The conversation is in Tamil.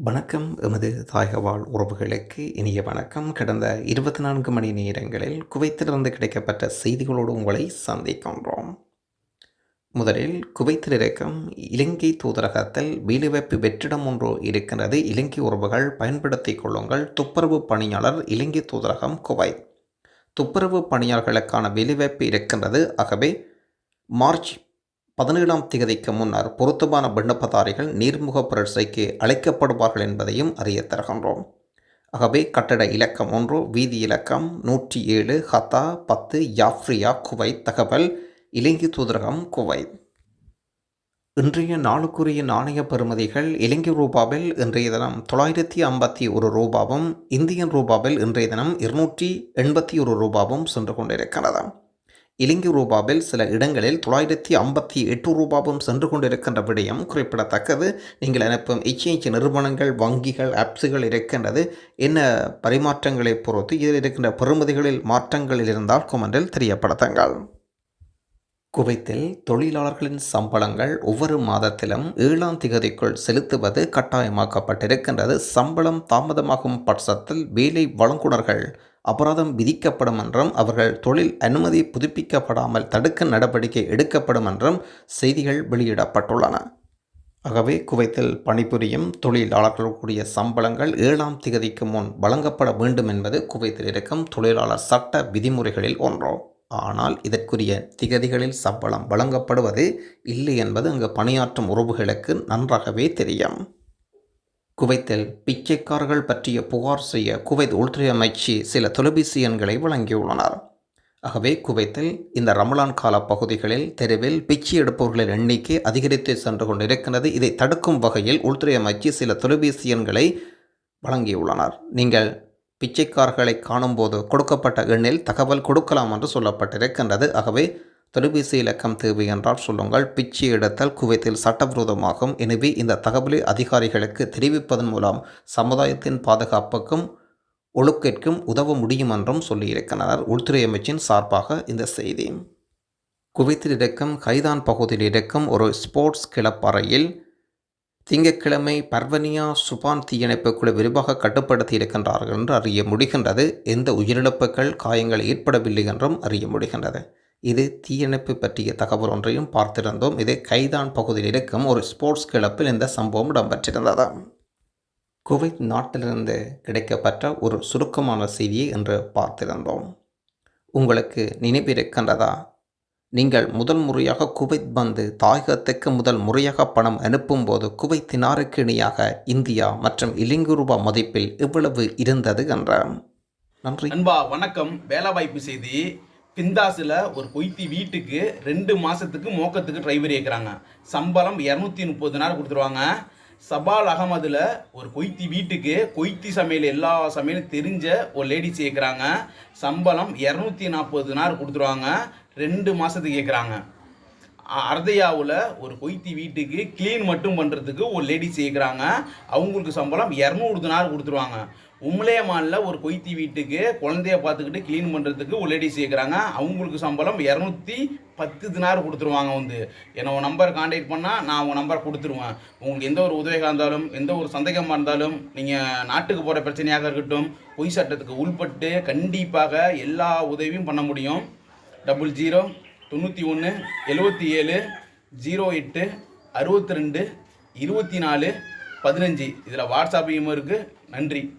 வணக்கம். எமது தாயகவாழ் உறவுகளுக்கு இனிய வணக்கம். கடந்த 24 மணி நேரங்களில் குவைத்திலிருந்து கிடைக்கப்பட்ட செய்திகளோடு உங்களை சந்திக்கின்றோம். முதலில் குவைத்தில் இருக்கும் இலங்கை தூதரகத்தில் வேலைவாய்ப்பு வெற்றிடம் ஒன்று இருக்கின்றது. இலங்கை உறவுகள் பயன்படுத்திக் கொள்ளுங்கள். துப்புரவு பணியாளர் இலங்கை தூதரகம் குவைத். துப்புரவு பணியாளர்களுக்கான வேலைவாய்ப்பு இருக்கின்றது. ஆகவே மார்ச் 17ஆம் தேதிக்கு முன்னர் பொருத்தமான விண்ணப்பதாரிகள் நேர்முக பரீட்சைக்கு அழைக்கப்படுவார்கள் என்பதையும் அறிய தருகின்றோம். ஆகவே கட்டட இலக்கம் 1 வீதி இலக்கம் 107 ஹத்தா 10 யாஃப்ரியா குவைத். தகவல் இலங்கை தூதரகம் குவைத். இன்றைய நாளுக்குரிய நாணய பெறுமதிகள் இலங்கை ரூபாவில் இன்றைய தினம் 951 ரூபாவும் இந்தியன் ரூபாவில் இன்றைய தினம் 281 ரூபாவும் சென்று கொண்டிருக்கிறது. இலங்கை ரூபாவில் சில இடங்களில் 958 ரூபாவும் சென்று கொண்டிருக்கின்ற விடயம் குறிப்பிடத்தக்கது. நீங்கள் அனுப்பும் எக்ஸ்சேஞ்ச் நிறுவனங்கள், வங்கிகள், ஆப்ஸுகள் இருக்கின்றது. என்ன பரிமாற்றங்களை பொறுத்து இதில் இருக்கின்ற பெறுமதிகளில் மாற்றங்களில் இருந்தால் கொமெண்டில் தெரியப்படுத்துங்கள். குவைத்தில் தொழிலாளர்களின் சம்பளங்கள் ஒவ்வொரு மாதத்திலும் 7ஆம் தேதிக்குள் செலுத்துவது கட்டாயமாக்கப்பட்டிருக்கின்றது. சம்பளம் தாமதமாகும் பட்சத்தில் வேலை வழங்குனர்கள் அபராதம் விதிக்கப்படும் என்றும் அவர்கள் தொழில் அனுமதி புதுப்பிக்கப்படாமல் தடுக்க நடவடிக்கை எடுக்கப்படும் என்றும் செய்திகள் வெளியிடப்பட்டுள்ளன. ஆகவே குவைத்தில் பணிபுரியும் தொழிலாளர்களுடைய சம்பளங்கள் 7ஆம் தேதிக்கு முன் வழங்கப்பட வேண்டும் என்பது குவைத்தில் இருக்கும் தொழிலாளர் சட்ட விதிமுறைகளில் ஒன்று. ஆனால் இதற்குரிய திகதிகளில் சம்பளம் வழங்கப்படுவது இல்லை என்பது அங்கு பணியாற்றும் உறவுகளுக்கு நன்றாகவே தெரியும். குவைத்தில் பிச்சைக்காரர்கள் பற்றிய புகார் செய்ய குவைத் உள்துறை அமைச்சு சில தொலைபேசி எண்களை வழங்கியுள்ளனர். ஆகவே குவைத்தில் இந்த ரமலான் கால பகுதிகளில் தெருவில் பிச்சை எடுப்பவர்களின் எண்ணிக்கை அதிகரித்து சென்று கொண்டிருக்கிறது. இதை தடுக்கும் வகையில் உள்துறை அமைச்சு சில தொலைபேசி எண்களை வழங்கியுள்ளனர். நீங்கள் பிச்சைக்காரர்களை காணும்போது கொடுக்கப்பட்ட எண்ணில் தகவல் கொடுக்கலாம் என்று சொல்லப்பட்டிருக்கின்றது. ஆகவே தொலைபேசி இலக்கம் தேவை என்றால் சொல்லுங்கள். பிச்சை எடுத்தல் குவைத்தில் சட்டவிரோதமாகும். எனவே இந்த தகவலை அதிகாரிகளுக்கு தெரிவிப்பதன் மூலம் சமுதாயத்தின் பாதுகாப்புக்கும் ஒழுக்கிற்கும் உதவ முடியும் என்றும் சொல்லியிருக்கிறார் உள்துறை அமைச்சின் சார்பாக இந்த செய்தி. குவைத்தில் இருக்கும் கைதான் பகுதியில் இருக்கும் ஒரு ஸ்போர்ட்ஸ் கிளப் அறையில் திங்கட்கிழமை பர்வனியா சுபான் தீயணைப்பு குழு விரிவாக கட்டுப்படுத்தி இருக்கின்றார்கள் என்று அறிய முடிகின்றது. எந்த உயிரிழப்புகள் காயங்கள் ஏற்படவில்லை என்றும் அறிய முடிகின்றது. இது தீயணைப்பு பற்றிய தகவல் ஒன்றையும் பார்த்திருந்தோம். இது கைதான் பகுதியில் இருக்கும் ஒரு ஸ்போர்ட்ஸ் கிளப்பில் இந்த சம்பவம் இடம்பெற்றிருந்தது. குவைத் நாட்டிலிருந்து கிடைக்கப்பட்ட ஒரு சுருக்கமான செய்தியை என்று பார்த்திருந்தோம். உங்களுக்கு நினைவிருக்கின்றதா? நீங்கள் முதல் முறையாக குவைத் வந்து தாயகத்துக்கு முதல் முறையாக பணம் அனுப்பும் போது குவைத் தினாருக்கு இணையாக இந்தியா மற்றும் இலங்கை ரூபாய் மதிப்பில் எவ்வளவு இருந்தது என்ற. நன்றி அன்பா. வணக்கம். வேலைவாய்ப்பு செய்தி. பிந்தாஸில் ஒரு கொய்த்தி வீட்டுக்கு 2 மாதத்துக்கு மோக்கத்துக்கு டிரைவர் ஏற்கிறாங்க. சம்பளம் 230 நாள் கொடுத்துருவாங்க. சபால் அகமதில் ஒரு கொய்த்தி வீட்டுக்கு கொய்த்தி சமையல் எல்லா சமையலும் தெரிஞ்ச ஒரு லேடிஸ் ஏற்கிறாங்க. சம்பளம் 240 நாள் கொடுத்துருவாங்க. 2 மாதத்துக்கு கேட்குறாங்க. அர்தையாவில் ஒரு கொய்த்தி வீட்டுக்கு க்ளீன் மட்டும் பண்ணுறதுக்கு ஒரு லேடிஸ் ஏற்கிறாங்க. அவங்களுக்கு சம்பளம் 200 நாள் கொடுத்துருவாங்க. உம்லேமானில் ஒரு கொய்த்தி வீட்டுக்கு குழந்தைய பார்த்துக்கிட்டு க்ளீன் பண்ணுறதுக்கு ஒரு லேடிஸ் கேட்குறாங்க. அவங்களுக்கு சம்பளம் 210 தினார் கொடுத்துருவாங்க. என்னை உங்கள் நம்பர் கான்டாக்ட் பண்ணால் நான் உங்கள் நம்பர் கொடுத்துருவேன். உங்களுக்கு எந்த ஒரு உதவியாக இருந்தாலும் எந்த ஒரு சந்தேகமாக இருந்தாலும் நீங்கள் நாட்டுக்கு போகிற பிரச்சனையாக இருக்கட்டும் பொய் சட்டத்துக்கு உள்பட்டு கண்டிப்பாக எல்லா உதவியும் பண்ண முடியும். 00 91 77 08 62 24 15 இதில் வாட்ஸ்அப் இருக்குது. நன்றி.